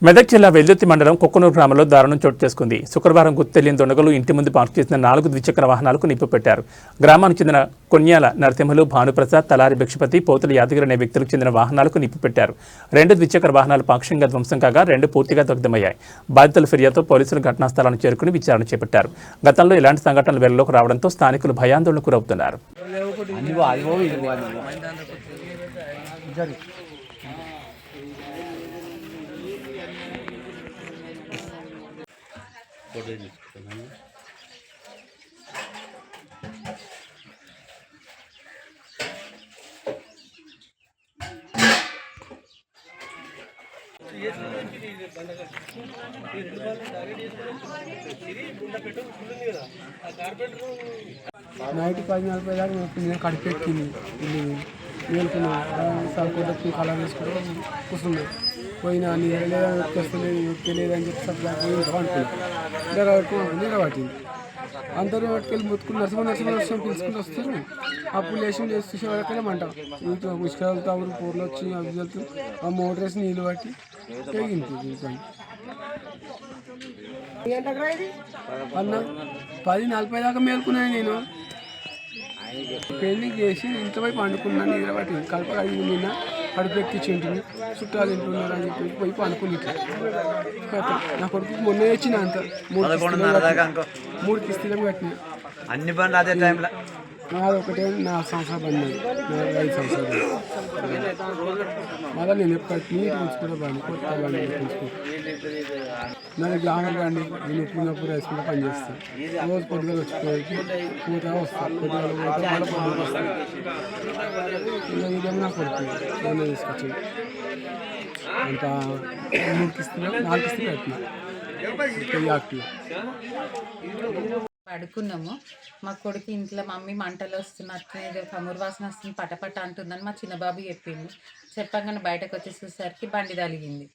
మెదక్ జిల్లా వెల్దుర్తి మండలం కుక్కనూరు గ్రామంలో దారుణం చోటు చేసుకుంది. శుక్రవారం గుర్తు తెలియని దొంగలు ఇంటి ముందు పార్క్ చేసిన 4 ద్విచక్ర వాహనాలకు నిప్పు పెట్టారు. గ్రామానికి చెందిన కొన్యాల నరసింహులు, భానుప్రసాద్, తలారి భిక్షపతి, పోతుల యాదగిరి అనే వ్యక్తులకు చెందిన వాహనాలకు నిప్పు పెట్టారు. 2 ద్విచక్ర వాహనాలు పాక్షికంగా ధ్వంసం కాగా 2 పూర్తిగా దగ్ధమయ్యాయి. బాధితుల ఫిర్యాదుతో పోలీసులు ఘటనా స్థలాన్ని చేరుకుని విచారణ చేపట్టారు. గతంలో ఇలాంటి సంఘటనలు వెలుగులోకి రావడంతో స్థానికులు భయాందోళనకు గురవుతున్నారు. నైట్ 10:40 దాకా నేను కడిపెట్టింది ఇల్లు మేలుకున్నా సరుకు కళ వేసుకుంటూ కూర్చున్నా పోయినా తెలియదని చెప్పి సబ్జెక్ట్ అనుకున్నాను నిలబట్టింది. అందరూ వాటికెళ్ళి మొత్తుకుని నరసింహ పిలుచుకుంటూ వస్తారు. అప్పుడు లేచి చూసేవాళ్ళకెళ్ళి మంట ఇంట్లో ఉసుకెళ్తా ఊరు పూర్లు వచ్చి అవి వెళ్తూ ఆ మోటార్ వేసి నీళ్ళు పట్టి తెగింది. అన్న 10:40 దాకా మేలుకున్నాను. నేను పెళ్లి చేసి ఇంట్లో పోయి పండుకున్నాను. నిలబట్టి కలప కడిగి నిన్న కడుపెక్కించుంటుంది చుట్టాలు ఇంటున్నారు అని చెప్పి పోయి పండుకుని నా కొడుకు మొన్న వచ్చిన అంత 3 కిస్తీలకు కట్టిన అన్ని బండ్లు అదే టైంలో నాది ఒకటే 4 సంవత్సరాలు బండి, 5 సంవత్సరాలు. మళ్ళీ నేను ఎప్పుడు నీటి ఉంచుకుంటే బండి కొత్త బండి ఉంచుకుంటాను. నాది గ్లామర్ బండి, నేను ఉప్పున్నప్పుడు వేసుకుంటే పని చేస్తాను. రోజు పొద్దుగా వచ్చిపోయి పోతా వస్తాను. పొద్దుగా పోతే మళ్ళీ పొద్దుగా వస్తాను. ఇదేమో నా కొడుకు నేనే తీసుకొచ్చింది. అంత 3 కిస్తీలు 4 కిస్తీలు కట్టిన యాక్టివ్ పడుకున్నాము. మా కొడుకు ఇంట్లో మమ్మీ మంటలు వస్తున్నట్టు ఏదో కమురు వాసన వస్తుంది, పటపట అంటుందని మా చిన్నబాబు చెప్పింది. చెప్పగానే బయటకు వచ్చేసేసరికి బండి తలిగింది.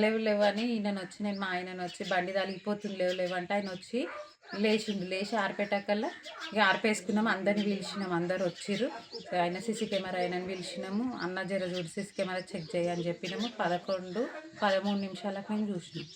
లేవు అని ఈయన వచ్చి నేను మా ఆయన వచ్చి బండి తలిగిపోతుంది లేవు అంటే ఆయన వచ్చి లేచి ఆరిపెట్టకల్లా ఇక ఆరిపేసుకున్నాము. అందరిని పిలిచినాము, అందరు వచ్చిర్రు. ఆయన సీసీ కెమెరా ఆయనని పిలిచినాము. అన్న జర చూడు సీసీ కెమెరా చెక్ చేయని చెప్పినాము. 11-13 నిమిషాలకు మేము చూసినాం.